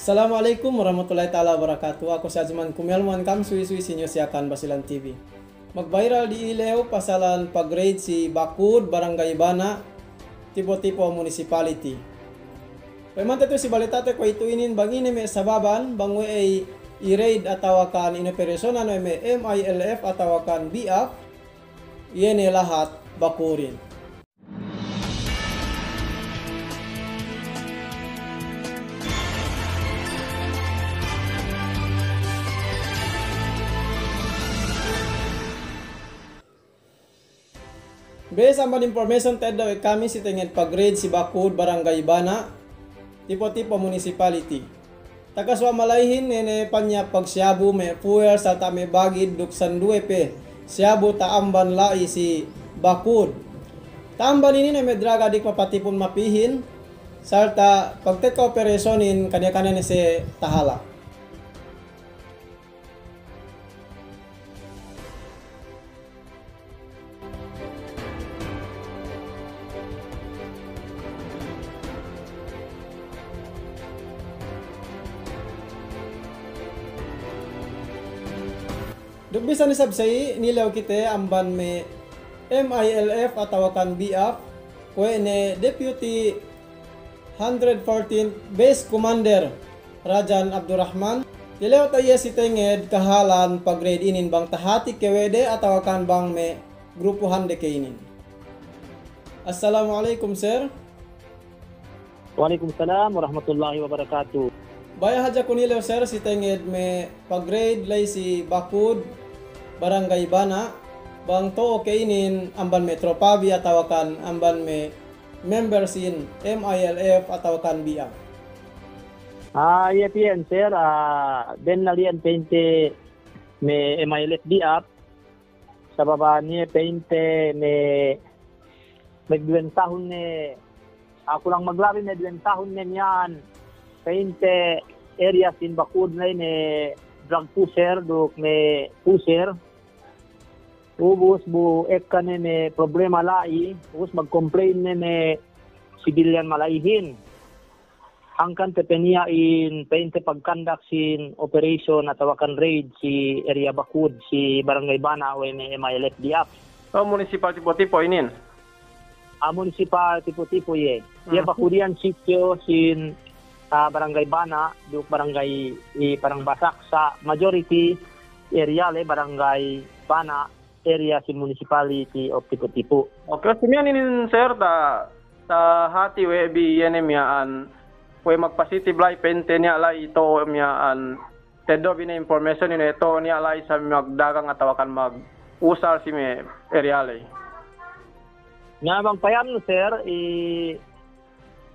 Assalamualaikum warahmatullahi taala wabarakatuh. Ako si Ajman Kumelman kam suwi-suwi sinyo siakan Basilan TV. Mag-viral di Ilew pasalan pag-raid si Bakud, Barangay Bana, tipo-tipo municipality. Pemante to si balitate ko ituinin bangine me sababan bangwe ay i-raid atawakan inoperasyonan me MILF atawakan BF. Yene lahat bakurin. Based on information tayo daw kami si tingin pag-raid si Bakud, Barangay Bana, tipo-tipo municipality. Tagaswa malayhin nene panya pagsiyabu may fuel sa tame bagid duksan duwepe. Siyabu taamban lai si Bakud. Taamban ini na may draga dik mapatipon mapihin. Sarta pagtet ka operasyonin kanya-kanya ni si tahala. Dugbisa ni sabsay nilaw kite amban me MILF atawakan BF kwe ne Deputy 114 Base Commander Rajan Abdurrahman nilaw tayo si tenged kahalan pag-raid inin bang tahati kewede atawakan bang me grupuhan de kainin. Assalamualaikum sir. Waalaikumsalam warahmatullahi wabarakatuh. Baya haja ko nilaw sir si tenged me pag-raid lay si Bakud, Barangay Bana, bang to kainin amban me tropabi atawakan amban me members in MILF atawakan BF. Yan sir, ben nalian painte me MILF BF sa baba niya painte me tahun ne ako lang maglabi me tahun ne niyan painte area sin Bakud na ne drug pusher duk me pusher ubus bu ekane me problema lai ubus mag-complain me civilian malaihin hangkan tepenia in painte pagkandak sin operation atawakan raid si area Bakud si Barangay Bana o me MILF diap municipal tipo-tipo inin municipal tipo-tipo ye Bakudian sitio sin Barangay Bana, duk barangay parang basak sa majority area le Barangay Bana area si municipality of tipo-tipo. Okay, simian inin sir sa hati we bi yenemyaan we magpositive lai pente niya lai ito miyaan tedo bina information ino ito niya lai sa magdagang atawakan mag usal si me area le. Nga bang payam no sir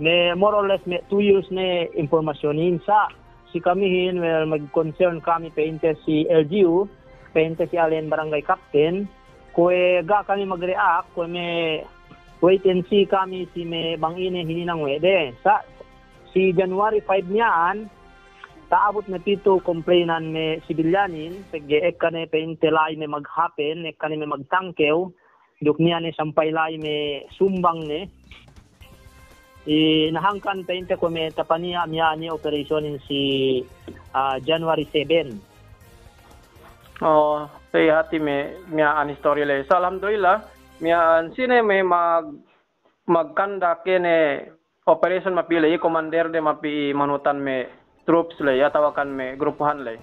ne more or less 2 years ne impormasyonin sa si kamihin well mag-concern kami painte si LGU painte si Allen Barangay Captain kue ga kami mag-react kue me wait and see kami si me bangine hininang wede sa si January 5 niyaan taabot na tito complainan me sibilyanin pag-eek kane painte lai me mag-happen ek kane me magtangkew duk niya ne sampay lai me sumbang ne nahangkan painte ko me tapania miya ni operasyonin si January 7. Say hati me miya an story le. So alhamdulillah miya an sine me magkandak kene operation mapili commander de mapi manutan me troops le atawakan me grupuhan le.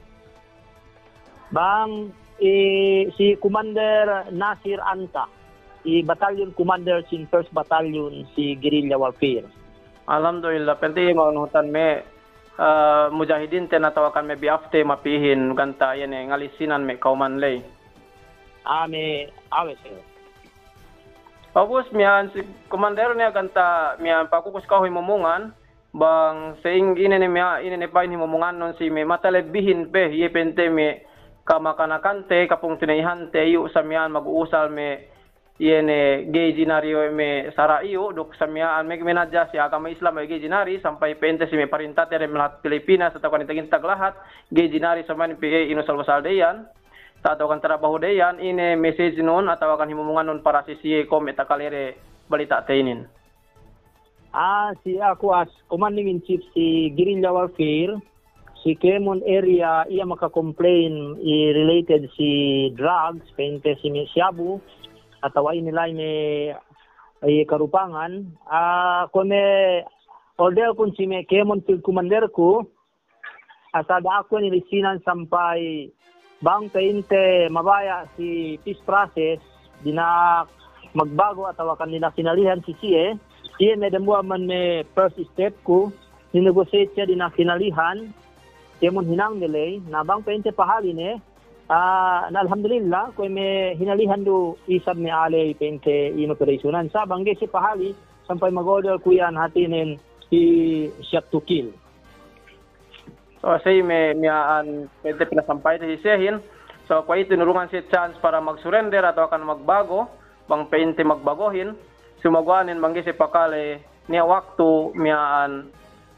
Bang si Commander Nasir Anta battalion commander sin 1st Battalion si Guerrilla Warfare. Alhamdulillah, penti manuhutan me mujahidin tinatawakan me biafte mapihin ganta yan ngalisinan me kauman lay. Me awe sir. Pabus miyan si commander niya ganta miyan pakukus kahoy mumungan bang seing inene miya inene pain himumungan non si me matalebihin pe ye pente me kamakanakante kapung tinayhante yu sa miyan mag-uusal me yene gay dinario me saraiyo dok samyaan me menadya si agama Islam ay gay dinari sampai pente si me parintate re lahat Pilipinas atau kanitagin taglahat gay dinari sa man PA inusal wasal dayan sa atau kan trabaho dayan ine message non atau kan himumungan non para si kom etakalere balita tainin. Si ako as commanding in chief si Guerrilla Warfare si Quemon area iya maka-complain related si drugs, pente si Shabu, atau nilay may karupangan. Kung may order kung si may Quemon field commander ko, asada ako nilisinan sampai bang pente mabaya si peace process, dina magbago atau akan nila kinalihan si siye, iya may dambuha man may first step ko, ninegotiate siya din ang kinalihan, Quemon hinang delay, na bang pente pahali ne, na alhamdulillah, kung may hinalihan do isab ni alay pente inoperationan, sa bangge si pahali, sampai mag-order ko yan hatinin si shot to kill. So say may pwede pinasampay sa hisihin. So kung tinulungan si chance para mag-surrender atau akan magbago, bang pente magbagohin, sumagwanin banggi si pakale niya waktu miyaan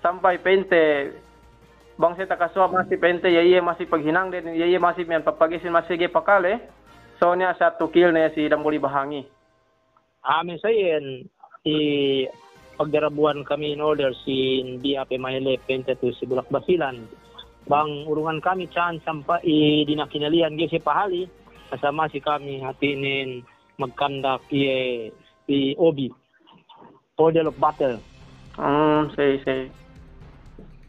sampai pente bang si takaswa masih pente yaya masih paghinang din yaya masih miyan papagisin masih sige pakale, so niya sa to kill niya si Dambuli Bahangi. Amin sayin pagdarabuan kami in order si DAP Mahile pente to si Bulak Basilan. Bang urungan kami chance sampai dinakinalihan si pahali, kasama si kami hatinin magkandak i OB, Order of Battle. Say.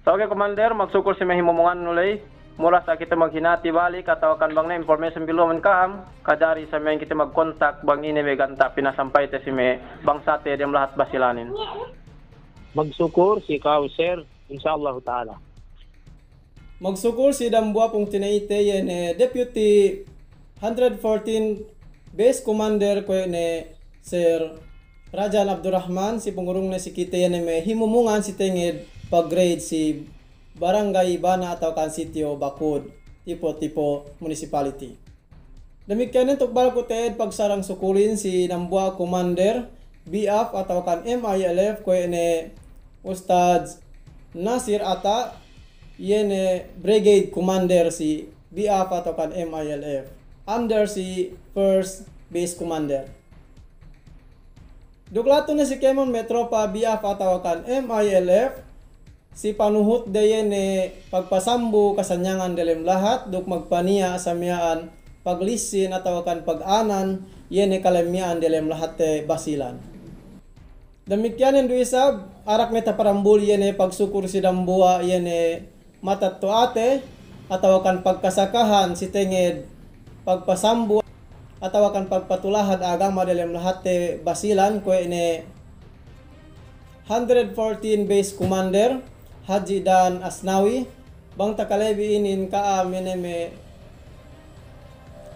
So okay, Commander, magsukol si mahimumungan nulay. Mula sa kita maghinati balik atau kan bang na information below man kaam, kadari sa may kita mag-contact bang ini may ganta pinasampay te si may bang sate dem lahat basilanin. Magsukur si Kao Sir, inshallah ta'ala. Magsukur si Dambua pong tinaite yan Deputy 114 Base Commander ko ni Sir Rajan Abdurrahman, si pungurong na si kita yan may himumungan si tengid pag-grade si Barangay Ibana atau kan sitio Bakud, tipo municipality. Demikian yung tukbal ko teed pagsarang sukulin si Dambua Commander BF atau kan MILF ko ni Ustad Nasir Ata, yan Brigade Commander si BF atau kan MILF under si First Base Commander. Duklato na si Quemon Metropa BF atau kan MILF si panuhot dayen pagpasambu kasanyangan dalem lahat duk magpaniya sa miyaan paglisin atau kan pag-anan yen kalemyaan dalem lahat basilan. Demikian yung duisab arak meta parambul yen pagsukur si Dambua yen matatuate atau kan pagkasakahan si tenged pagpasambu atau akan pagpatulahan agama dalam lahat basilan ko ini 114 Base Commander Haji Dan Asnawi bang takalebi inin kaamin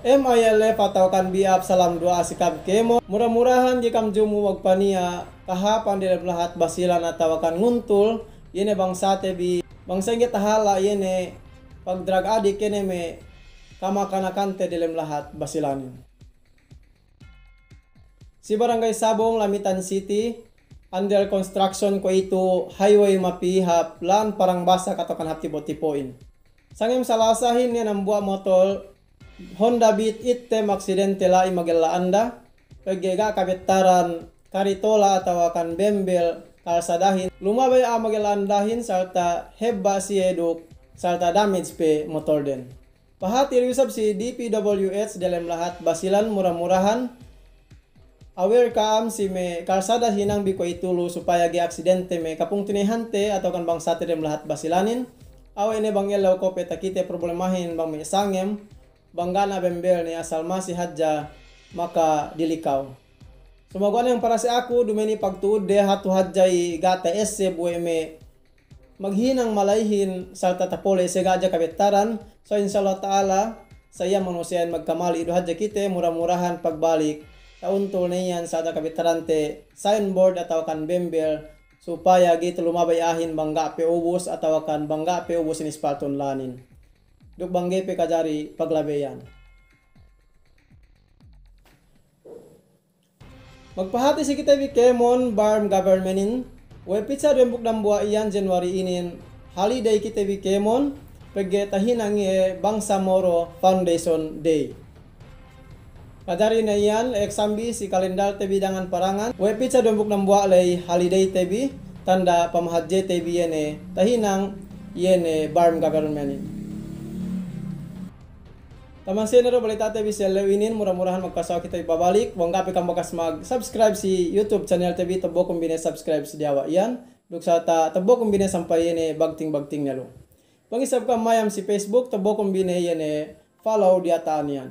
MILF atau kan biap salam doa sikab Quemon murah-murahan di kam jumu wagpania kahapan dalam lahat basilan atau kan nguntul yene bang sate bi bang senggit tahala yene pag drug addict yene me kamakanakante dalam lahat basilanin. Si Barangay Sabong, Lamitan City, under construction ko ito highway mapihap lan parang basak atau kan tipo-tipoin. Sangim salasahin niya ng buwa motor Honda Beat item aksidente lai magalaanda paggiga kabitaran karitola atau kan bembel kalsadahin lumabay magalandahin sarta hebba si eduk sarta damage pe motor din. Pahati riusap si DPWH dalam lahat basilan murah-murahan. Aware kaam si me kalsada hinang biko itulo supaya gi aksidente me kapung tinihante atau kan bang sate dalam lahat basilanin. Awe ne bang yelaw ko petakite problemahin bang may sangem banggana bembel ni asal masih hadja maka dilikaw. Sumagwan yang para si ako dumeni pagtuod de hatu hadjay gata esse buwe me maghinang malayhin sarta tapole se gaja kabetaran. So insyaallah taala saya manusiaan magkamali idu hadja kite murah-murahan pagbalik tauntol niyan sa kabitarante signboard atau kan bembel supaya gitu lumabay ahin bangga pe ubos atau kan bangga pe ubos in Sparton lanin. Duk bangge pe kajari paglabeyan. Magpahati si kita bi Quemon Barm Governmentin webpizza dembuk dambua iyan January inin holiday kita bi Quemon pagtahin ang Bangsa Moro Foundation Day. Kadari na iyan eksambi si kalendar tebi dangan parangan webpizza dembuk dambua lay holiday tebi tanda pamahadje tebi yan tahinang yen barm gagaron menin. Taman senero balita TV sa lewinin murah-murahan magkasaw kita ibabalik. Wanggapi kang bakas mag-subscribe si YouTube channel TV tabo kumbine subscribe si Diawa yan. Duksa ta tabo kumbine sampai yen bagting-bagting nalo. Pangisab ka mayam si Facebook tabo kumbine yen follow di ataan yan.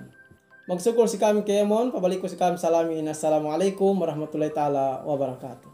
Magsukol si kami kemon, pabalik ko si kami salamin. Assalamualaikum warahmatullahi taala wabarakatuh.